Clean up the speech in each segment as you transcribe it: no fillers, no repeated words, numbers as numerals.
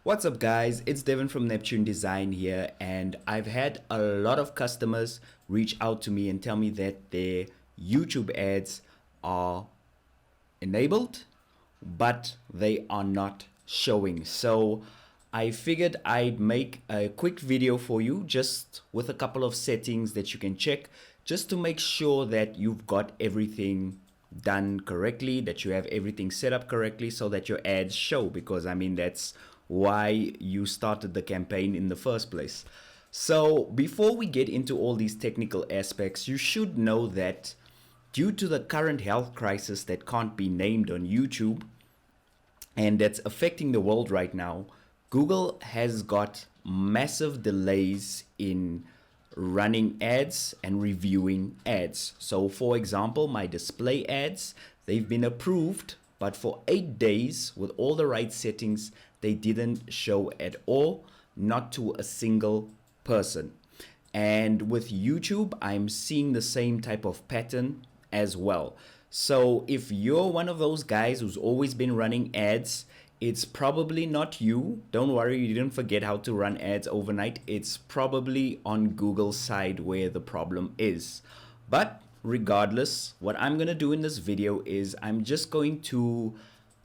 What's up guys, it's Devin from Neptune Design here, and I've had a lot of customers reach out to me and tell me that their YouTube ads are enabled but they are not showing. So I figured I'd make a quick video for you just with a couple of settings that you can check just to make sure that you've got everything done correctly, that you have everything set up correctly so that your ads show, because I mean that's why you started the campaign in the first place. So before we get into all these technical aspects, you should know that due to the current health crisis that can't be named on YouTube and that's affecting the world right now, Google has got massive delays in running ads and reviewing ads. So for example, my display ads, they've been approved, but for 8 days with all the right settings, they didn't show at all, not to a single person. And with YouTube, I'm seeing the same type of pattern as well. So if you're one of those guys who's always been running ads, it's probably not you. Don't worry, you didn't forget how to run ads overnight. It's probably on Google's side where the problem is. But regardless, what I'm going to do in this video is I'm just going to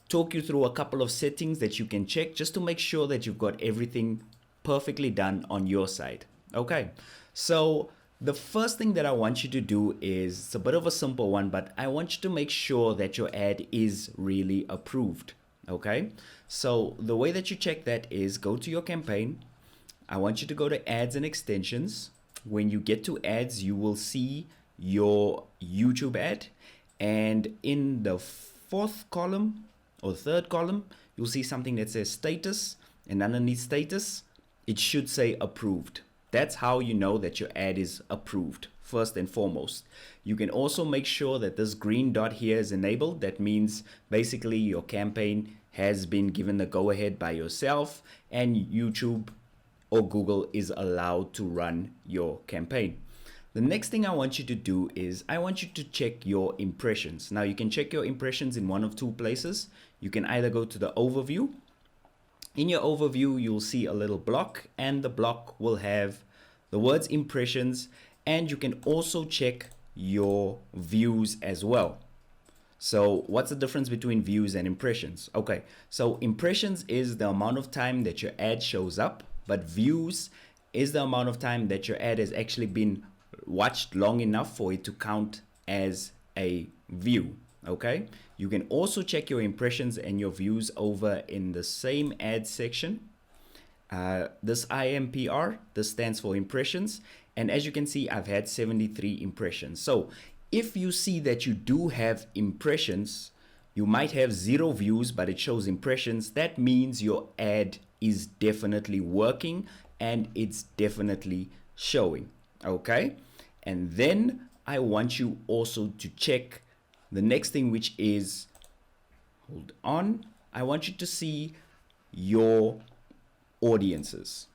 talk you through a couple of settings that you can check just to make sure that you've got everything perfectly done on your side. Okay, so the first thing that I want you to do is, it's a bit of a simple one, but I want you to make sure that your ad is really approved. Okay, so the way that you check that is go to your campaign. I want you to go to ads and extensions. When you get to ads, you will see your YouTube ad, and in the fourth column or third column, you'll see something that says status, and underneath status, it should say approved. That's how you know that your ad is approved, first and foremost. You can also make sure that this green dot here is enabled. That means basically your campaign has been given the go-ahead by yourself, and YouTube or Google is allowed to run your campaign. The next thing I want you to do is I want you to check your impressions. Now you can check your impressions in one of two places. You can either go to the overview. In your overview, you'll see a little block, and the block will have the words impressions, and you can also check your views as well. So what's the difference between views and impressions? Okay, so impressions is the amount of time that your ad shows up, but views is the amount of time that your ad has actually been watched long enough for it to count as a view. Okay, you can also check your impressions and your views over in the same ad section. This IMPR, this stands for impressions, and as you can see, I've had 73 impressions. So if you see that you do have impressions, you might have 0 views but it shows impressions, that means your ad is definitely working and it's definitely showing. Okay, and then I want you also to check the next thing, which is, hold on, I want you to see your audiences.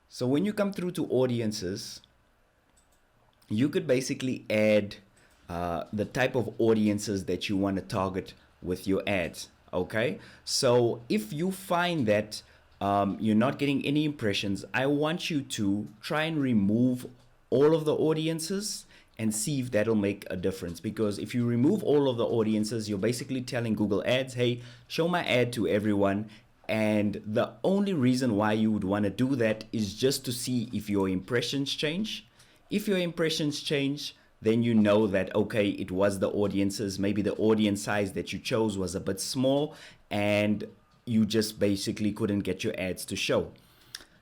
So when you come through to audiences, you could basically add the type of audiences that you want to target with your ads. Okay, so if you find that you're not getting any impressions, I want you to try and remove all of the audiences and see if that'll make a difference. Because if you remove all of the audiences, you're basically telling Google Ads, hey, show my ad to everyone. And the only reason why you would want to do that is just to see if your impressions change. If your impressions change, then you know that, okay, it was the audiences. Maybe the audience size that you chose was a bit small and you just basically couldn't get your ads to show.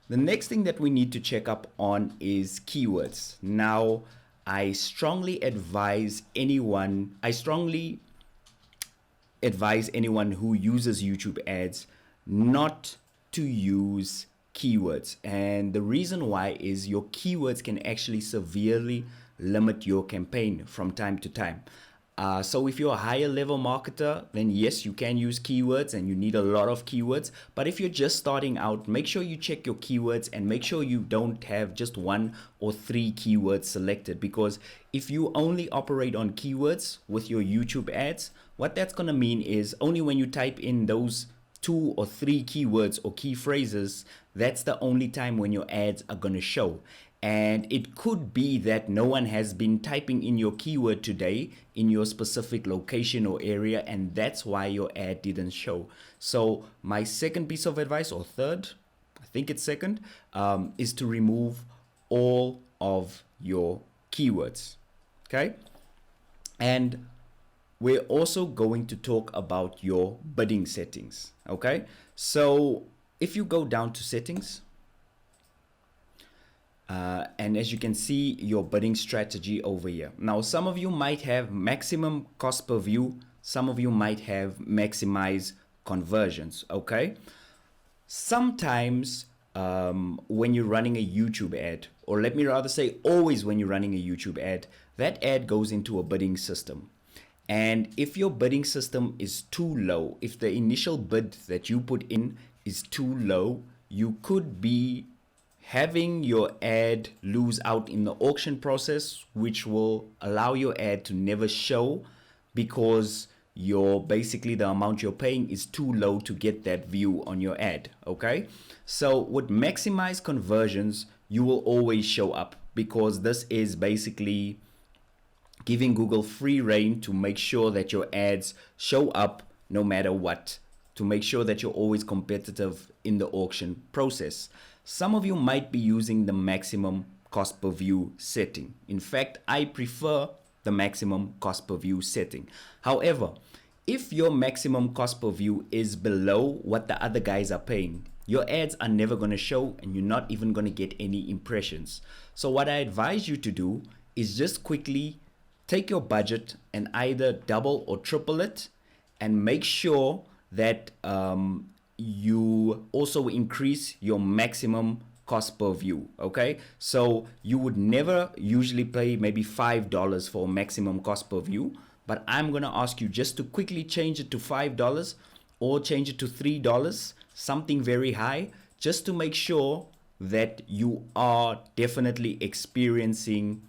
The next thing that we need to check up on is keywords. Now, I strongly advise anyone who uses YouTube ads not to use keywords. And the reason why is your keywords can actually severely limit your campaign from time to time. So if you're a higher level marketer, then yes, you can use keywords and you need a lot of keywords. But if you're just starting out, make sure you check your keywords and make sure you don't have just 1 or 3 keywords selected. Because if you only operate on keywords with your YouTube ads, what that's going to mean is only when you type in those 2 or 3 keywords or key phrases, that's the only time when your ads are going to show. And it could be that no one has been typing in your keyword today in your specific location or area, and that's why your ad didn't show. So my second piece of advice, or third, I think it's second, is to remove all of your keywords. Okay? And we're also going to talk about your bidding settings. Okay? So if you go down to settings, and as you can see, your bidding strategy over here. Now, some of you might have maximum cost per view. Some of you might have maximize conversions. Okay. Sometimes when you're running a YouTube ad, or let me rather say always when you're running a YouTube ad, that ad goes into a bidding system. And if your bidding system is too low, if the initial bid that you put in is too low, you could be having your ad lose out in the auction process, which will allow your ad to never show because basically the amount you're paying is too low to get that view on your ad. Okay, so with maximize conversions, you will always show up, because this is basically giving Google free reign to make sure that your ads show up no matter what, to make sure that you're always competitive in the auction process. Some of you might be using the maximum cost per view setting. In fact, I prefer the maximum cost per view setting. However, if your maximum cost per view is below what the other guys are paying, your ads are never going to show, and you're not even going to get any impressions. So what I advise you to do is just quickly take your budget and either double or triple it, and make sure that you also increase your maximum cost per view. Okay, so you would never usually pay maybe $5 for maximum cost per view, but I'm gonna ask you just to quickly change it to $5 or change it to $3, something very high, just to make sure that you are definitely experiencing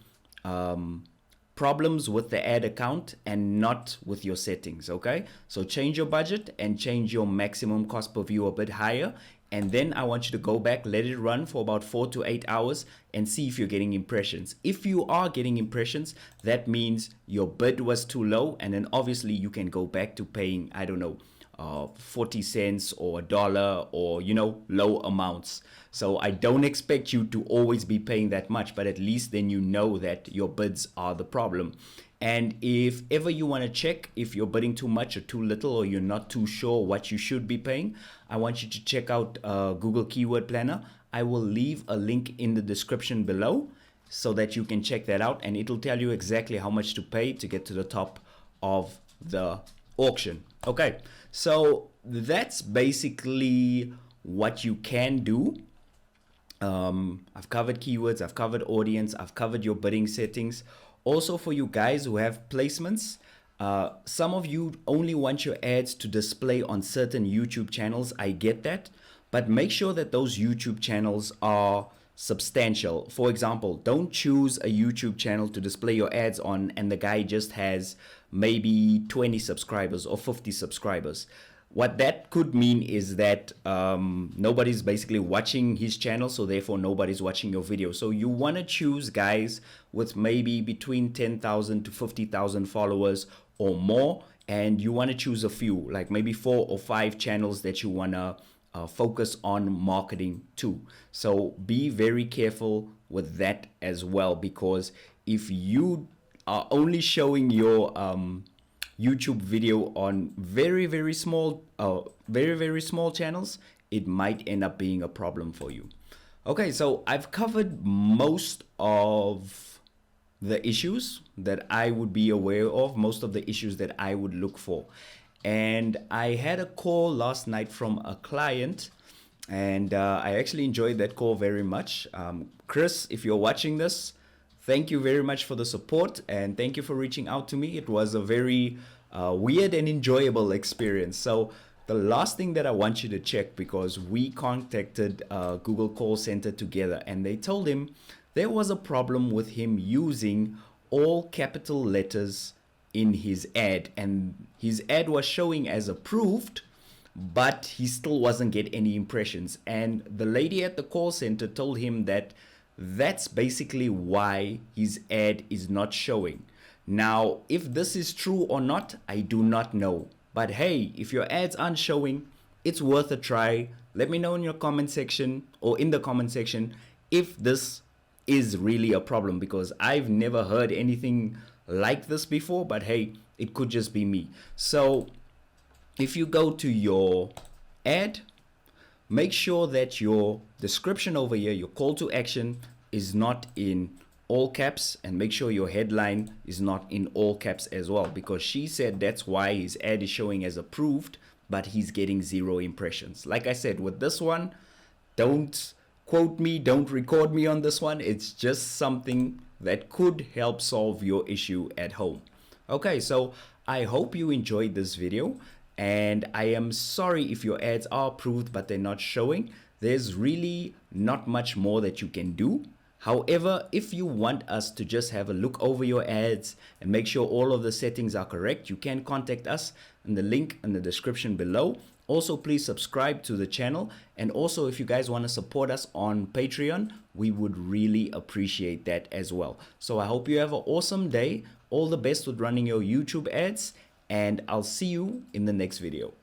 problems with the ad account and not with your settings. Okay, so change your budget and change your maximum cost per view a bit higher, and then I want you to go back, let it run for about 4 to 8 hours and see if you're getting impressions. If you are getting impressions, that means your bid was too low, and then obviously you can go back to paying, I don't know, 40 cents or $1, or low amounts. So I don't expect you to always be paying that much, but at least then you know that your bids are the problem. And if ever you want to check if you're bidding too much or too little, or you're not too sure what you should be paying, I want you to check out Google Keyword Planner. I will leave a link in the description below so that you can check that out, and it'll tell you exactly how much to pay to get to the top of the auction. Okay, so that's basically what you can do. I've covered keywords, I've covered audience, I've covered your bidding settings. Also, for you guys who have placements, some of you only want your ads to display on certain YouTube channels. I get that, but make sure that those YouTube channels are substantial. For example, don't choose a YouTube channel to display your ads on and the guy just has maybe 20 subscribers or 50 subscribers. What that could mean is that nobody's basically watching his channel, so therefore nobody's watching your video. So you want to choose guys with maybe between 10,000 to 50,000 followers or more, and you want to choose a few, like maybe 4 or 5 channels that you want to focus on marketing to. So be very careful with that as well, because if you are only showing your YouTube video on very small channels, it might end up being a problem for you. Okay, so I've covered most of the issues that I would be aware of, most of the issues that I would look for. And I had a call last night from a client, and I actually enjoyed that call very much. Chris, if you're watching this, thank you very much for the support, and thank you for reaching out to me. It was a very weird and enjoyable experience. So the last thing that I want you to check, because we contacted Google Call Center together, and they told him there was a problem with him using all capital letters in his ad, and his ad was showing as approved, but he still wasn't get any impressions. And the lady at the call center told him that that's basically why his ad is not showing. Now, if this is true or not, I do not know. But hey, if your ads aren't showing, it's worth a try. Let me know in your comment section or in the comment section if this is really a problem, because I've never heard anything like this before. But hey, it could just be me. So if you go to your ad, make sure that your description over here, your call to action, is not in all caps, and make sure your headline is not in all caps as well, because she said that's why his ad is showing as approved, but he's getting 0 impressions. Like I said, with this one, don't quote me, don't record me on this one. It's just something that could help solve your issue at home. Okay, so I hope you enjoyed this video, and I am sorry if your ads are approved but they're not showing. There's really not much more that you can do. However, if you want us to just have a look over your ads and make sure all of the settings are correct, you can contact us in the link in the description below. Also, please subscribe to the channel, and also if you guys want to support us on Patreon, we would really appreciate that as well. So I hope you have an awesome day. All the best with running your YouTube ads, and I'll see you in the next video.